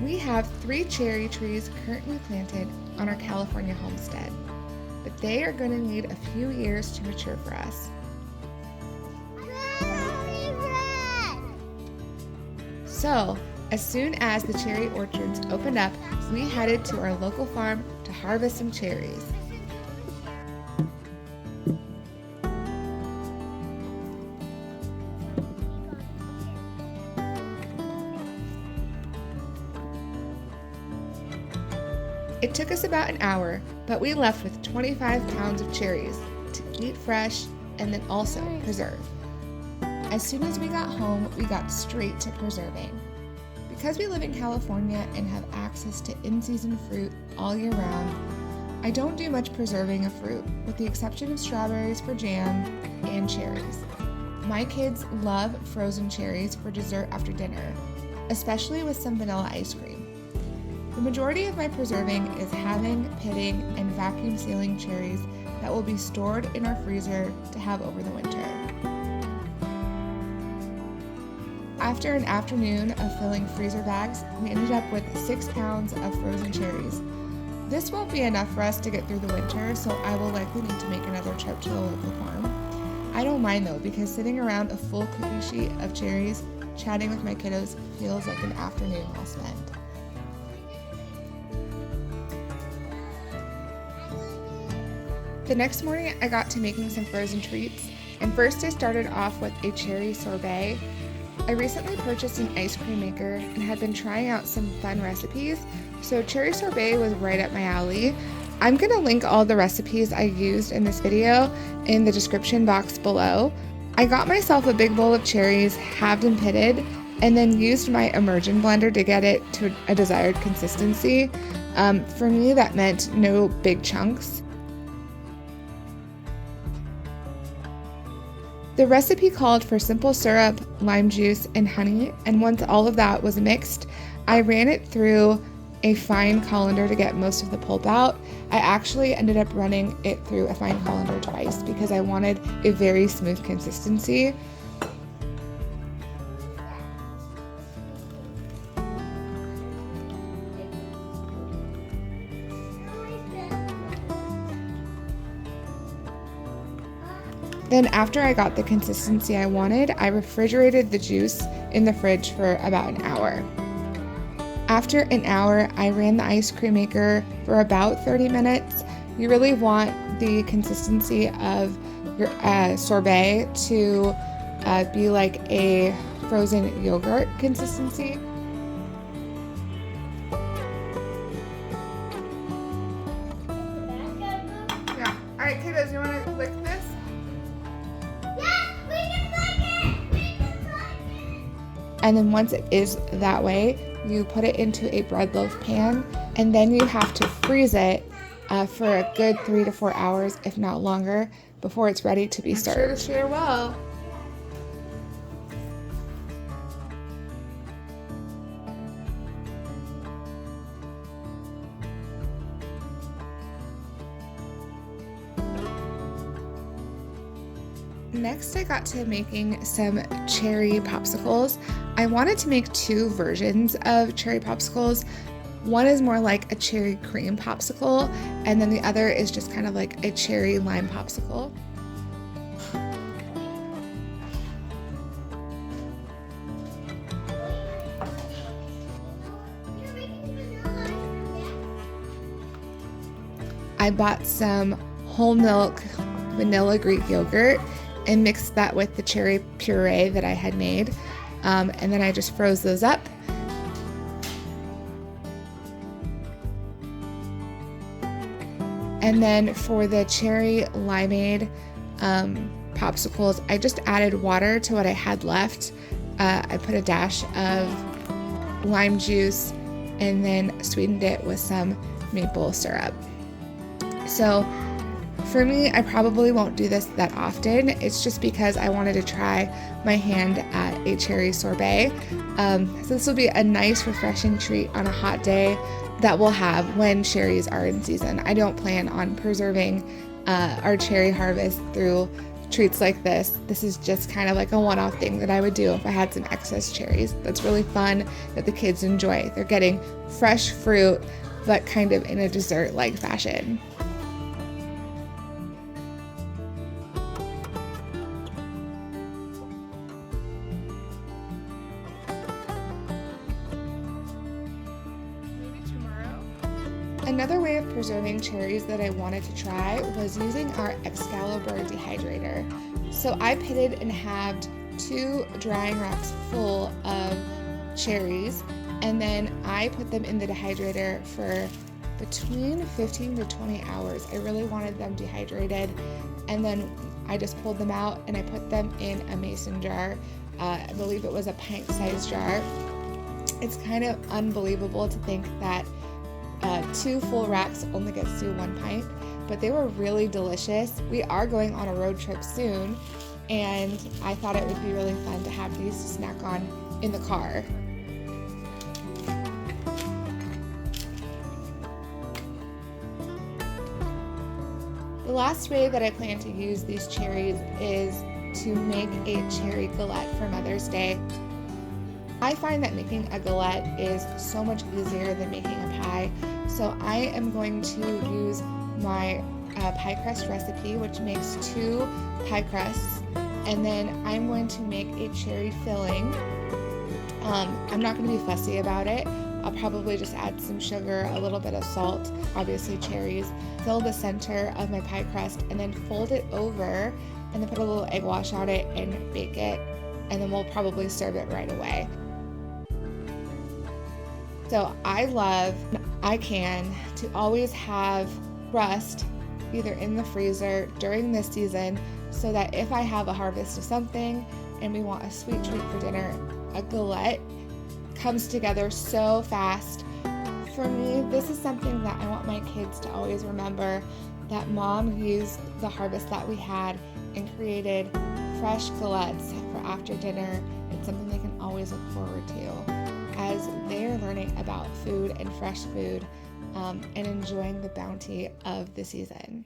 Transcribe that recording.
We have 3 cherry trees currently planted on our California homestead, but they are going to need a few years to mature for us. So, as soon as the cherry orchards opened up, we headed to our local farm to harvest some cherries. It took us about an hour, but we left with 25 pounds of cherries to eat fresh and then also preserve. As soon as we got home, we got straight to preserving. Because we live in California and have access to in-season fruit all year round, I don't do much preserving of fruit, with the exception of strawberries for jam and cherries. My kids love frozen cherries for dessert after dinner, especially with some vanilla ice cream. The majority of my preserving is halving, pitting, and vacuum sealing cherries that will be stored in our freezer to have over the winter. After an afternoon of filling freezer bags, we ended up with 6 pounds of frozen cherries. This won't be enough for us to get through the winter, so I will likely need to make another trip to the local farm. I don't mind though, because sitting around a full cookie sheet of cherries, chatting with my kiddos, feels like an afternoon well spent. The next morning, I got to making some frozen treats, and first I started off with a cherry sorbet. I recently purchased an ice cream maker and had been trying out some fun recipes, so cherry sorbet was right up my alley. I'm going to link all the recipes I used in this video in the description box below. I got myself a big bowl of cherries, halved and pitted, and then used my immersion blender to get it to a desired consistency. For me, that meant no big chunks. The recipe called for simple syrup, lime juice, and honey, and once all of that was mixed, I ran it through a fine colander to get most of the pulp out. I actually ended up running it through a fine colander twice because I wanted a very smooth consistency. Then after I got the consistency I wanted, I refrigerated the juice in the fridge for about an hour. After an hour, I ran the ice cream maker for about 30 minutes. You really want the consistency of your sorbet to be like a frozen yogurt consistency. Yeah. All right, kiddos, you want to lick this? And then once it is that way, you put it into a bread loaf pan, and then you have to freeze it for a good 3 to 4 hours, if not longer, before it's ready to be served. Sure to share well. Next, I got to making some cherry popsicles. I wanted to make 2 versions of cherry popsicles. One is more like a cherry cream popsicle, and then the other is just kind of like a cherry lime popsicle. I bought some whole milk vanilla Greek yogurt and mixed that with the cherry puree that I had made. And then I just froze those up. And then for the cherry limeade popsicles, I just added water to what I had left. I put a dash of lime juice and then sweetened it with some maple syrup. So for me, I probably won't do this that often. It's just because I wanted to try my hand at a cherry sorbet. So this will be a nice, refreshing treat on a hot day that we'll have when cherries are in season. I don't plan on preserving our cherry harvest through treats like this. This is just kind of like a one-off thing that I would do if I had some excess cherries. That's really fun that the kids enjoy. They're getting fresh fruit, but kind of in a dessert-like fashion. Another way of preserving cherries that I wanted to try was using our Excalibur dehydrator. So I pitted and halved 2 drying racks full of cherries, and then I put them in the dehydrator for between 15 to 20 hours. I really wanted them dehydrated, and then I just pulled them out and I put them in a mason jar. I believe it was a pint-sized jar. It's kind of unbelievable to think that 2 full racks only gets to 1 pint, but they were really delicious. We are going on a road trip soon, and I thought it would be really fun to have these to snack on in the car. The last way that I plan to use these cherries is to make a cherry galette for Mother's Day. I find that making a galette is so much easier than making a pie. So I am going to use my pie crust recipe, which makes 2 pie crusts, and then I'm going to make a cherry filling. I'm not going to be fussy about it. I'll probably just add some sugar, a little bit of salt, obviously cherries, fill the center of my pie crust, and then fold it over, and then put a little egg wash on it and bake it, and then we'll probably serve it right away. So I can to always have crust either in the freezer during this season, so that if I have a harvest of something and we want a sweet treat for dinner, a galette comes together so fast. For me, this is something that I want my kids to always remember, that Mom used the harvest that we had and created fresh galettes for after dinner. It's something they can always look forward to as they're learning about food and fresh food, and enjoying the bounty of the season.